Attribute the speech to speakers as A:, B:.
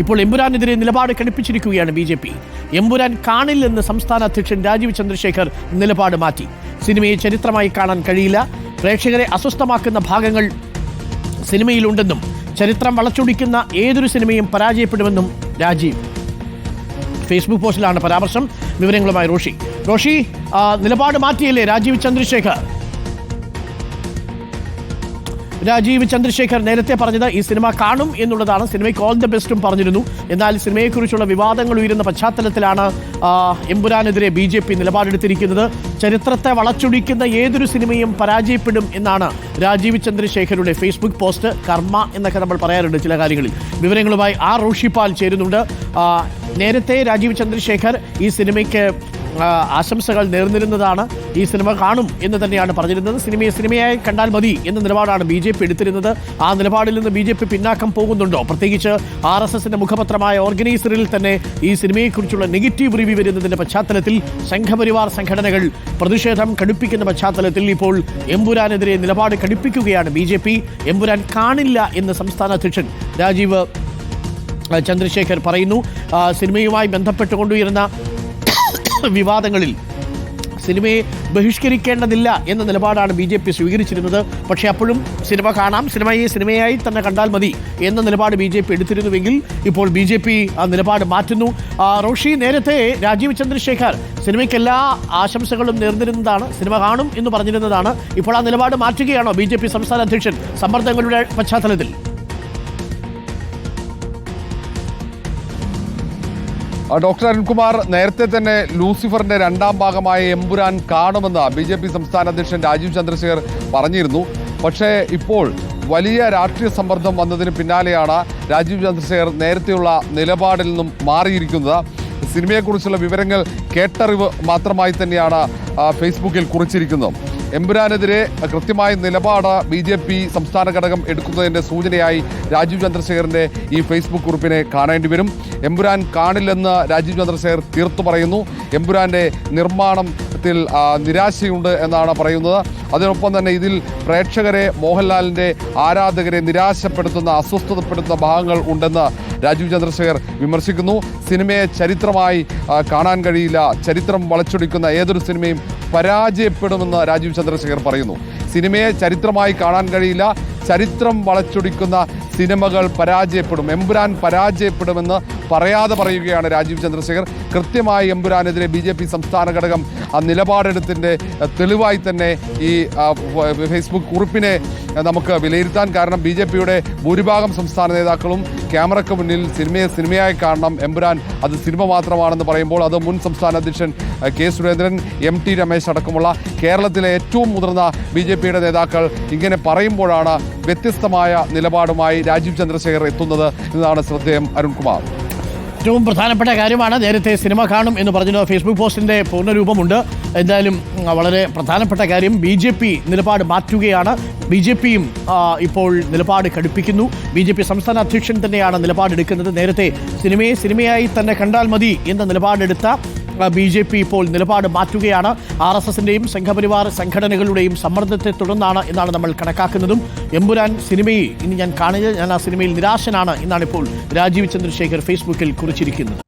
A: ഇപ്പോൾ എമ്പുരാനെതിരെ നിലപാട് കടുപ്പിച്ചിരിക്കുകയാണ് BJP. എമ്പുരാൻ കാണില്ലെന്ന് സംസ്ഥാന അധ്യക്ഷൻ രാജീവ് ചന്ദ്രശേഖർ നിലപാട് മാറ്റി. സിനിമയെ ചരിത്രമായി കാണാൻ കഴിയില്ല, പ്രേക്ഷകരെ അസ്വസ്ഥമാക്കുന്ന ഭാഗങ്ങൾ സിനിമയിലുണ്ടെന്നും ചരിത്രം വളച്ചൊടിക്കുന്ന ഏതൊരു സിനിമയും പരാജയപ്പെടുമെന്നും രാജീവ്. ഫേസ്ബുക്ക് പോസ്റ്റിലാണ് പരാമർശം. വിവരങ്ങളുമായി റോഷി, നിലപാട് മാറ്റിയല്ലേ രാജീവ് ചന്ദ്രശേഖർ? രാജീവ് ചന്ദ്രശേഖർ നേരത്തെ പറഞ്ഞത് ഈ സിനിമ കാണും എന്നുള്ളതാണ്. സിനിമയ്ക്ക് ഓൾ ദ ബെസ്റ്റും പറഞ്ഞിരുന്നു. എന്നാൽ സിനിമയെക്കുറിച്ചുള്ള വിവാദങ്ങൾ ഉയരുന്ന പശ്ചാത്തലത്തിലാണ് എമ്പുരാനെതിരെ BJP നിലപാടെടുത്തിരിക്കുന്നത്. ചരിത്രത്തെ വളച്ചൊടിക്കുന്ന ഏതൊരു സിനിമയും പരാജയപ്പെടും എന്നാണ് രാജീവ് ചന്ദ്രശേഖരുടെ ഫേസ്ബുക്ക് പോസ്റ്റ്. കർമ്മ എന്നൊക്കെ നമ്മൾ പറയാറുണ്ട് ചില കാര്യങ്ങളിൽ. വിവരങ്ങളുമായി റോഷി പാൽ ചേരുന്നുണ്ട്. നേരത്തെ രാജീവ് ചന്ദ്രശേഖർ ഈ സിനിമയ്ക്ക് ആശംസകൾ നേർന്നിരുന്നതാണ്. ഈ സിനിമ കാണും എന്ന് തന്നെയാണ് പറഞ്ഞിരുന്നത്. സിനിമയായി കണ്ടാൽ മതി എന്ന നിലപാടാണ് BJP എടുത്തിരുന്നത്. ആ നിലപാടിൽ നിന്ന് BJP പിന്നാക്കം പോകുന്നുണ്ടോ? പ്രത്യേകിച്ച് RSSന്റെ മുഖപത്രമായ ഓർഗനൈസറിൽ തന്നെ ഈ സിനിമയെക്കുറിച്ചുള്ള നെഗറ്റീവ് റിവ്യൂ വരുന്നതിന്റെ പശ്ചാത്തലത്തിൽ സംഘപരിവാർ സംഘടനകൾ പ്രതിഷേധം കടുപ്പിക്കുന്ന പശ്ചാത്തലത്തിൽ ഇപ്പോൾ എമ്പുരാനെതിരെ നിലപാട് കടുപ്പിക്കുകയാണ് BJP. എമ്പുരാൻ കാണില്ല എന്ന് സംസ്ഥാന അധ്യക്ഷൻ രാജീവ് ചന്ദ്രശേഖർ പറയുന്നു. സിനിമയുമായി ബന്ധപ്പെട്ടുകൊണ്ടുവരുന്ന വിവാദങ്ങളിൽ സിനിമയെ ബഹിഷ്കരിക്കേണ്ടതില്ല എന്ന നിലപാടാണ് BJP സ്വീകരിച്ചിരുന്നത്. പക്ഷേ അപ്പോഴും സിനിമ കാണാം, സിനിമയായി തന്നെ കണ്ടാൽ മതി എന്ന നിലപാട് BJP എടുത്തിരുന്നുവെങ്കിൽ ഇപ്പോൾ BJP ആ നിലപാട് മാറ്റുന്നു. റോഷി, നേരത്തെ രാജീവ് ചന്ദ്രശേഖർ സിനിമയ്ക്ക് എല്ലാ ആശംസകളും നേർന്നിരുന്നതാണ്, സിനിമ കാണും എന്ന് പറഞ്ഞിരുന്നതാണ്. ഇപ്പോൾ ആ നിലപാട് മാറ്റുകയാണോ BJP സംസ്ഥാന അധ്യക്ഷൻ സമ്മർദ്ദങ്ങളുടെ പശ്ചാത്തലത്തിൽ?
B: ഡോക്ടർ അരുൺകുമാർ, നേരത്തെ തന്നെ ലൂസിഫറിന്റെ രണ്ടാം ഭാഗമായ എമ്പുരാൻ കാണുമെന്ന് BJP സംസ്ഥാന അധ്യക്ഷൻ രാജീവ് ചന്ദ്രശേഖർ പറഞ്ഞിരുന്നു. പക്ഷേ ഇപ്പോൾ വലിയ രാഷ്ട്രീയ സമ്മർദ്ദം വന്നതിന് പിന്നാലെയാണ് രാജീവ് ചന്ദ്രശേഖർ നേരത്തെയുള്ള നിലപാടിൽ നിന്നും മാറിയിരിക്കുന്നത്. സിനിമയെക്കുറിച്ചുള്ള വിവരങ്ങൾ കേട്ടറിവ് മാത്രമായി തന്നെയാണ് ഫേസ്ബുക്കിൽ കുറിച്ചിരിക്കുന്നത്. എമ്പുരാനെതിരെ കൃത്യമായ നിലപാട് BJP സംസ്ഥാന ഘടകം എടുക്കുന്നതിൻ്റെ സൂചനയായി രാജീവ് ചന്ദ്രശേഖറിൻ്റെ ഈ ഫേസ്ബുക്ക് കുറിപ്പിനെ കാണേണ്ടി വരും. എമ്പുരാൻ കാണില്ലെന്ന് രാജീവ് ചന്ദ്രശേഖർ തീർത്തു പറയുന്നു. എമ്പുരാൻ്റെ നിർമ്മാണത്തിൽ നിരാശയുണ്ട് എന്നാണ് പറയുന്നത്. അതിനൊപ്പം തന്നെ ഇതിൽ പ്രേക്ഷകരെ, മോഹൻലാലിൻ്റെ ആരാധകരെ നിരാശപ്പെടുത്തുന്ന, അസ്വസ്ഥതപ്പെടുത്തുന്ന ഭാഗങ്ങൾ ഉണ്ടെന്ന് രാജീവ് ചന്ദ്രശേഖർ വിമർശിക്കുന്നു. സിനിമയെ ചരിത്രമായി കാണാൻ കഴിയില്ല, ചരിത്രം വളച്ചൊടിക്കുന്ന ഏതൊരു സിനിമയും പരാജയപ്പെടുമെന്ന് രാജീവ് ചന്ദ്രശേഖർ പറയുന്നു. സിനിമയെ ചരിത്രമായി കാണാൻ കഴിയില്ല, ചരിത്രം വളച്ചൊടിക്കുന്ന സിനിമകൾ പരാജയപ്പെടും, എമ്പുരാൻ പരാജയപ്പെടുമെന്ന് പറയാതെ പറയുകയാണ് രാജീവ് ചന്ദ്രശേഖർ. കൃത്യമായി എമ്പുരാനെതിരെ BJP സംസ്ഥാന ഘടകം ആ നിലപാടെടുത്തിൻ്റെ തെളിവായി തന്നെ ഈ ഫേസ്ബുക്ക് കുറിപ്പിനെ നമുക്ക് വിലയിരുത്താൻ. കാരണം BJPയുടെ ഭൂരിഭാഗം സംസ്ഥാന നേതാക്കളും ക്യാമറയ്ക്ക് മുന്നിൽ സിനിമയായി കാണണം, എമ്പുരാൻ അത് സിനിമ മാത്രമാണെന്ന് പറയുമ്പോൾ അത് മുൻ സംസ്ഥാന അധ്യക്ഷൻ K. സുരേന്ദ്രൻ, MT രമേശ് അടക്കമുള്ള കേരളത്തിലെ ഏറ്റവും മുതിർന്ന BJPയുടെ നേതാക്കൾ ഇങ്ങനെ പറയുമ്പോഴാണ് വ്യത്യസ്തമായ നിലപാടുമായി രാജീവ് ചന്ദ്രശേഖർ എത്തുന്നത് എന്നതാണ് ശ്രദ്ധേയം. അരുൺകുമാർ,
A: ഏറ്റവും പ്രധാനപ്പെട്ട കാര്യമാണ് നേരത്തെ സിനിമ കാണും എന്ന് പറഞ്ഞത്. ഫേസ്ബുക്ക് പോസ്റ്റിൻ്റെ പൂർണ്ണരൂപമുണ്ട്. എന്തായാലും വളരെ പ്രധാനപ്പെട്ട കാര്യം BJP നിലപാട് മാറ്റുകയാണ്. BJPയും ഇപ്പോൾ നിലപാട് കടുപ്പിക്കുന്നു. BJP സംസ്ഥാന അധ്യക്ഷൻ തന്നെയാണ് നിലപാടെടുക്കുന്നത്. നേരത്തെ സിനിമയായി തന്നെ കണ്ടാൽ മതി എന്ന നിലപാടെടുത്ത BJP ഇപ്പോൾ നിലപാട് മാറ്റുകയാണ്. RSSന്റെയും സംഘപരിവാർ സംഘടനകളുടെയും സമ്മർദ്ദത്തെ തുടർന്നാണ് എന്നാണ് നമ്മൾ കണക്കാക്കുന്നതും. എമ്പുരാൻ സിനിമയെ ഇനി ഞാൻ കാണില്ല, ഞാൻ ആ സിനിമയിൽ നിരാശനാണ് എന്നാണ് ഇപ്പോൾ രാജീവ് ചന്ദ്രശേഖർ ഫേസ്ബുക്കിൽ കുറിച്ചിരിക്കുന്നത്.